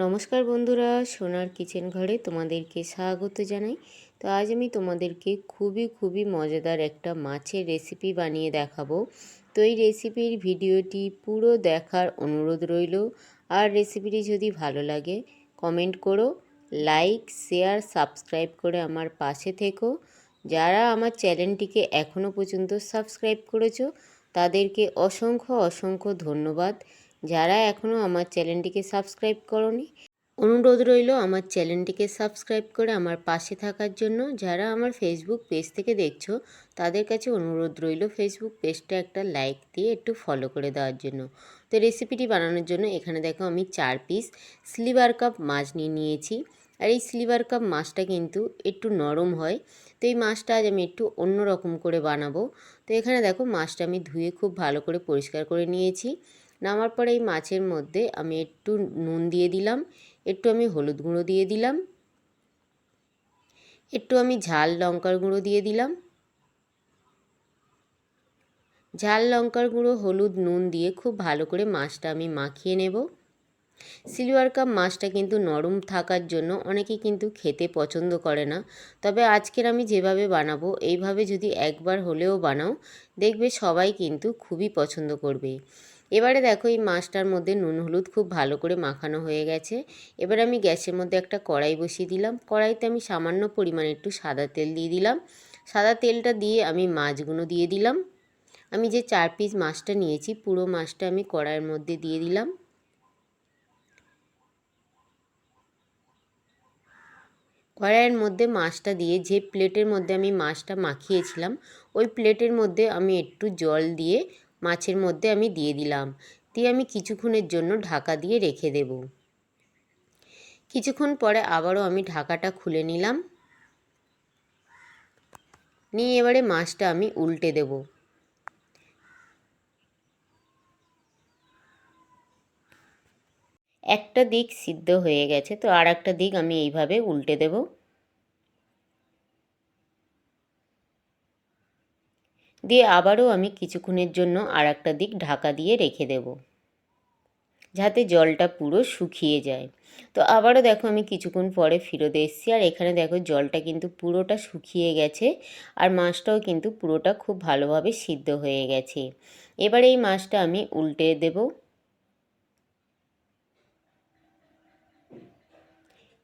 নমস্কার বন্ধুরা, সোনার কিচেন ঘরে তোমাদেরকে স্বাগত জানাই। তো আজ আমি তোমাদেরকে খুবই মজাদার একটা মাছের রেসিপি বানিয়ে দেখাবো। তো এই রেসিপির ভিডিওটি পুরো দেখার অনুরোধ রইল। আর রেসিপিটি যদি ভালো লাগে কমেন্ট করো, লাইক শেয়ার সাবস্ক্রাইব করে আমার পাশে থেকো। যারা আমার চ্যানেলটিকে এখনও পর্যন্ত সাবস্ক্রাইব করেছো তাদেরকে অসংখ্য ধন্যবাদ। যারা এখনও আমার চ্যানেলটিকে সাবস্ক্রাইব করোনি, অনুরোধ রইল আমার চ্যানেলটিকে সাবস্ক্রাইব করে আমার পাশে থাকার জন্য। যারা আমার ফেসবুক পেজ থেকে দেখছো তাদের কাছে অনুরোধ রইল ফেসবুক পেজটা একটা লাইক দিয়ে একটু ফলো করে দেওয়ার জন্য। তো রেসিপিটি বানানোর জন্য এখানে দেখো আমি 4 পিস সিলভার কাপ মাছ নিয়েছি। আর এই সিলভার কাপ মাছটা কিন্তু একটু নরম হয়। তো এই মাছটা আজ আমি একটু অন্য রকম করে বানাবো। তো এখানে দেখো মাছটা আমি ধুয়ে খুব ভালো করে পরিষ্কার করে নিয়েছি। নামার পরে এই মাছের মধ্যে আমি একটু নুন দিয়ে দিলাম, একটু আমি হলুদ গুঁড়ো দিয়ে দিলাম, একটু আমি ঝাল লঙ্কার গুঁড়ো দিয়ে দিলাম। ঝাল লঙ্কার গুঁড়ো, হলুদ, নুন দিয়ে খুব ভালো করে মাছটা আমি মাখিয়ে নেব। সিলভার কাপ মাছটা কিন্তু নরম থাকার জন্য অনেকে কিন্তু খেতে পছন্দ করে না। তবে আজকের আমি যেভাবে বানাবো এইভাবে যদি একবার হলেও বানাও, দেখবে সবাই কিন্তু খুবই পছন্দ করবে। এবারে দেখো এই মাছটার মধ্যে নুন হলুদ খুব ভালো করে মাখানো হয়ে গেছে। এবার আমি গ্যাসের মধ্যে একটা কড়াই বসিয়ে দিলাম। কড়াইতে আমি সামান্য পরিমাণে একটু সাদা তেল দিয়ে দিলাম। সাদা তেলটা দিয়ে আমি মাছগুলো দিয়ে দিলাম। আমি যে 4 পিস মাছটা নিয়েছি পুরো মাছটা আমি কড়াইয়ের মধ্যে দিয়ে দিলাম। কড়াইয়ের মধ্যে মাছটা দিয়ে যে প্লেটের মধ্যে আমি মাছটা মাখিয়েছিলাম ওই প্লেটের মধ্যে আমি একটু জল দিয়ে মাছের মধ্যে আমি দিয়ে দিলাম। দিয়ে আমি কিছুক্ষণের জন্য ঢাকা দিয়ে রেখে দেব। কিছুক্ষণ পরে আবারও আমি ঢাকাটা খুলে নিলাম। নিয়ে এবারে মাছটা আমি উল্টে দেব। একটা দিক সিদ্ধ হয়ে গেছে, তো আর একটা দিক আমি এইভাবে উল্টে দেব। দিয়ে আবারও আমি কিছুক্ষণের জন্য আর একটা দিক ঢাকা দিয়ে রেখে দেব, যাতে জলটা পুরো শুকিয়ে যায়। তো আবারও দেখো আমি কিছুক্ষণ পরে ফিরত এসেছি। আর এখানে দেখো জলটা কিন্তু পুরোটা শুকিয়ে গেছে। আর মাছটাও কিন্তু পুরোটা খুব ভালোভাবে সিদ্ধ হয়ে গেছে। এবারে এই মাছটা আমি উল্টে দেব।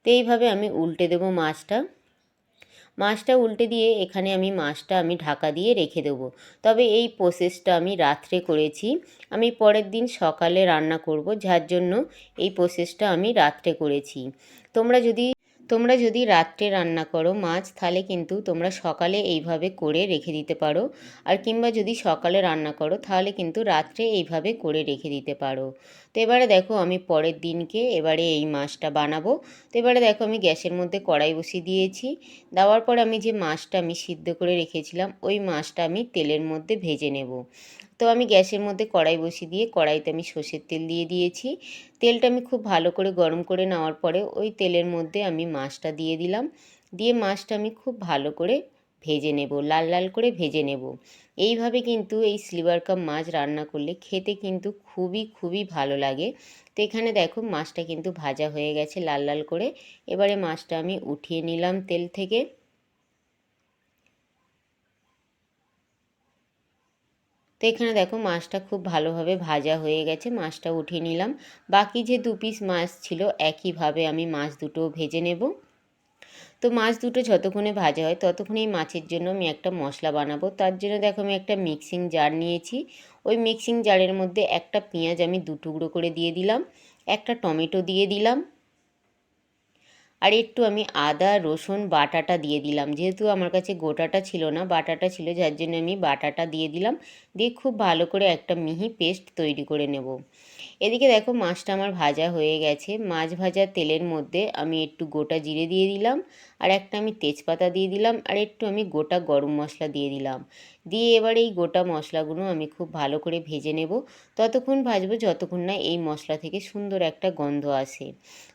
তো এইভাবে আমি উল্টে দেব মাছটা। মাছটা উল্টে দিয়ে এখানে আমি মাছটা আমি ঢাকা দিয়ে রেখে দেবো। তবে এই প্রসেসটা আমি রাত্রে করেছি, আমি পরের দিন সকালে রান্না করব, যার জন্য এই প্রসেসটা আমি রাত্রে করেছি। তোমরা যদি রাত্রে রান্না করো মাছ, তাহলে কিন্তু তোমরা সকালে এইভাবে করে রেখে দিতে পারো। আর কিংবা যদি সকালে রান্না করো তাহলে কিন্তু রাত্রে এইভাবে করে রেখে দিতে পারো। তো এবারে দেখো আমি পরের দিনকে এবারে এই মাছটা বানাবো। তো এবারে দেখো আমি গ্যাসের মধ্যে কড়াই বসিয়ে দিয়েছি। দেওয়ার পর আমি যে মাছটা আমি সিদ্ধ করে রেখেছিলাম ওই মাছটা আমি তেলের মধ্যে ভেজে নেব। তো আমি গ্যাসের মধ্যে কড়াই বসিয়ে দিয়ে কড়াইতে আমি সর্ষের তেল দিয়ে দিয়েছি। তেলটা আমি খুব ভালো করে গরম করে নেওয়ার পরে ওই তেলের মধ্যে আমি মাছটা দিয়ে দিলাম। দিয়ে মাছটা আমি খুব ভালো করে ভেজে নেব, লাল লাল করে ভেজে নেব। এইভাবে কিন্তু এই সিলভার কাপ মাছ রান্না করলে খেতে কিন্তু খুবই ভালো লাগে। তো এখানে দেখো মাছটা কিন্তু ভাজা হয়ে গেছে লাল লাল করে। এবারে মাছটা আমি উঠিয়ে নিলাম তেল থেকে। তো এখানে দেখো মাছটা খুব ভালোভাবে ভাজা হয়ে গেছে, মাছটা উঠিয়ে নিলাম। বাকি যে 2 পিস মাছ ছিল একইভাবে আমি মাছ দুটো ভেজে নেব। তো মাছ দুটো যতক্ষণে ভাজা হয় ততক্ষণে এই মাছের জন্য আমি একটা মশলা বানাবো। তার জন্য দেখো আমি একটা মিক্সিং জার নিয়েছি। ওই মিক্সিং জারের মধ্যে একটা পেঁয়াজ আমি 2 টুকরো করে দিয়ে দিলাম, একটা টমেটো দিয়ে দিলাম, আর একটু আমি আদা রসুন বাটাটা দিয়ে দিলাম। যেহেতু আমার কাছে গোটাটা ছিল না, বাটাটা ছিল, যার জন্য আমি বাটাটা দিয়ে দিলাম। দিয়ে খুব ভালো করে একটা মিহি পেস্ট তৈরি করে নেব। এদিকে দেখো মাছটা আমার ভাজা হয়ে গেছে। মাছ ভাজা তেলের মধ্যে আমি একটু গোটা জিরে দিয়ে দিলাম, আর একটা আমি তেজপাতা দিয়ে দিলাম, আর একটু আমি গোটা গরম মশলা দিয়ে দিলাম। দিয়ে এবার এই গোটা মশলাগুলো আমি খুব ভালো করে ভেজে নেব। ততক্ষণ ভাজবো যতক্ষণ না এই মশলা থেকে সুন্দর একটা গন্ধ আসে।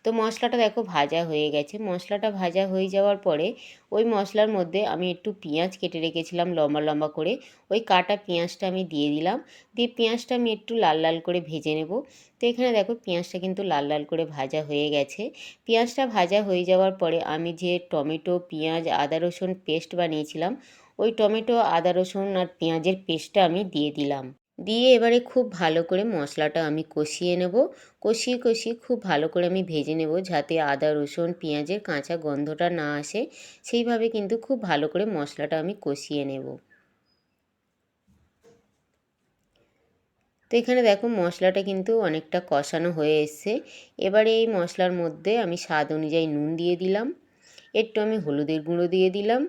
তো মশলাটা দেখো ভাজা হয়ে গেছে। মশলাটা ভাজা হয়ে যাওয়ার পরে ওই মশলার মধ্যে আমি একটু পেঁয়াজ কেটে রেখেছিলাম লম্বা লম্বা করে, ওই কাটা পেঁয়াজটা আমি দিয়ে দিলাম। দিয়ে পেঁয়াজটা আমি একটু লাল লাল করে ভেজে নেব। তো এখানে দেখো পেঁয়াজটা কিন্তু লাল লাল করে ভাজা হয়ে গেছে। পেঁয়াজটা ভাজা হয়ে যাওয়ার পরে আমি যে টমেটো, পেঁয়াজ, আদা রসুন পেস্ট বানিয়েছিলাম, ওই টমেটো, আদা রসুন আর পেঁয়াজের পেস্টটা আমি দিয়ে দিলাম। দিয়ে এবারে খুব ভালো করে মশলাটা আমি কষিয়ে নেব। কষিয়ে কষিয়ে খুব ভালো করে আমি ভেজে নেব, যাতে আদা রসুন পেঁয়াজের কাঁচা গন্ধটা না আসে। সেইভাবে কিন্তু খুব ভালো করে মশলাটা আমি কষিয়ে নেব। তো এখানে দেখো মশলাটা কিন্তু অনেকটা কষানো হয়ে এসছে। এবারে এই মশলার মধ্যে আমি স্বাদ অনুযায়ী নুন দিয়ে দিলাম, একটু আমি হলুদের গুঁড়ো দিয়ে দিলাম,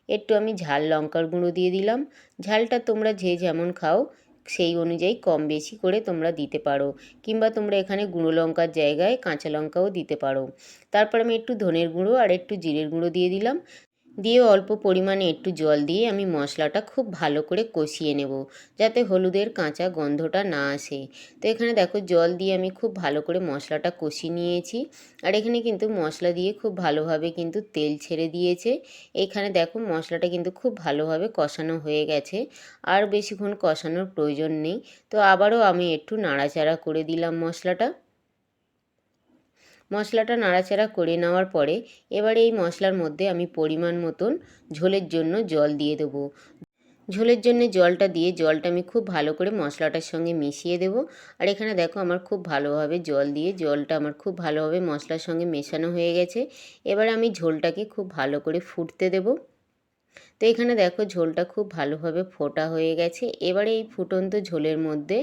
একটু আমি ঝাল লঙ্কার গুঁড়ো দিয়ে দিলাম। ঝালটা তোমরা যে যেমন খাও সেই অনুযায়ী কম বেশি করে তোমরা দিতে পারো, কিংবা তোমরা এখানে গুঁড়ো লঙ্কার জায়গায় কাঁচা লঙ্কাও দিতে পারো। তারপর আমি একটু ধনের গুঁড়ো আর একটু জিরের গুঁড়ো দিয়ে দিলাম। দিয়ে অল্প পরিমাণে একটু জল দিয়ে আমি মশলাটা খুব ভালো করে কষিয়ে নেব, যাতে হলুদের কাঁচা গন্ধটা না আসে। তো এখানে দেখো জল দিয়ে আমি খুব ভালো করে মশলাটা কষিয়ে নিয়েছি। আর এখানে কিন্তু মশলা দিয়ে খুব ভালোভাবে কিন্তু তেল ছেড়ে দিয়েছে। এখানে দেখো মশলাটা কিন্তু খুব ভালোভাবে কষানো হয়ে গেছে, আর বেশিক্ষণ কষানোর প্রয়োজন নেই। তো আবারও আমি একটু নাড়াচাড়া করে দিলাম মশলাটা। মশলাটা নাড়াচাড়া করে নেওয়ার পরে এবারে এই মশলার মধ্যে আমি পরিমাণ মতন ঝোলের জন্য জল দিয়ে দেবো। ঝোলের জন্য জলটা দিয়ে জলটা আমি খুব ভালো করে মশলাটার সঙ্গে মিশিয়ে দেবো। আর এখানে দেখো আমার খুব ভালোভাবে জল দিয়ে জলটা আমার খুব ভালোভাবে মশলার সঙ্গে মেশানো হয়ে গেছে। এবারে আমি ঝোলটাকে খুব ভালো করে ফুটতে দেবো। তো এখানে দেখো ঝোলটা খুব ভালোভাবে ফোটা হয়ে গেছে। এবারে এই ফুটন্ত ঝোলের মধ্যে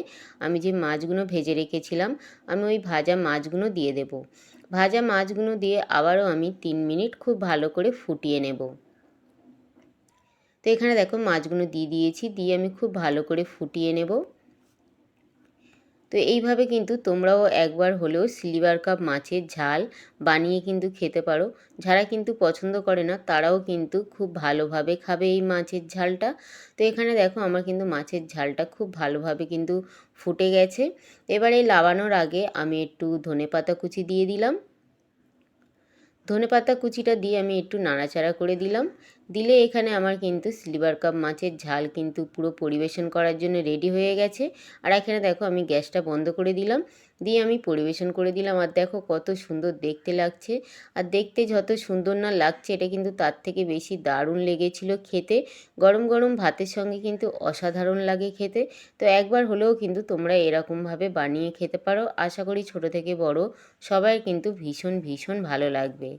আমি যে মাছগুলো ভেজে রেখেছিলাম, আমি ওই ভাজা মাছগুলো দিয়ে দেব। ভাজা মাছগুলো দিয়ে আবারও আমি 3 মিনিট খুব ভালো করে ফুটিয়ে নেব। তো এখানে দেখো মাছগুলো দিয়ে দিয়েছি, দিয়ে আমি খুব ভালো করে ফুটিয়ে নেব। তো এইভাবে কিন্তু তোমরাও একবার হলেও সিলভার কাপ মাছের ঝাল বানিয়ে কিন্তু খেতে পারো। যারা কিন্তু পছন্দ করে না তারাও কিন্তু খুব ভালোভাবে খাবে এই মাছের ঝালটা। তো এখানে দেখো আমার কিন্তু মাছের ঝালটা খুব ভালোভাবে কিন্তু ফুটে গেছে। এবারে নামানোর আগে আমি একটু ধনেপাতা কুচি দিয়ে দিলাম। ধনেপাতা কুচিটা দিয়ে আমি একটু নাড়াচাড়া করে দিলাম। দিলে এখানে আমার কিন্তু সিলভার কাপ মাছের ঝাল কিন্তু পুরো পরিবেশন করার জন্য রেডি হয়ে গেছে। আর এখানে দেখো আমি গ্যাসটা বন্ধ করে দিলাম, দিয়ে আমি পরিবেশন করে দিলাম। আর দেখো কত সুন্দর দেখতে লাগছে। আর দেখতে যত সুন্দর না লাগছে, এটা কিন্তু তার থেকে বেশি দারুণ লেগেছিল খেতে। গরম গরম ভাতের সঙ্গে কিন্তু অসাধারণ লাগে খেতে। তো একবার হলেও কিন্তু তোমরা এরকমভাবে বানিয়ে খেতে পারো। আশা করি ছোট থেকে বড় সবাই কিন্তু ভীষণ ভীষণ ভালো লাগবে।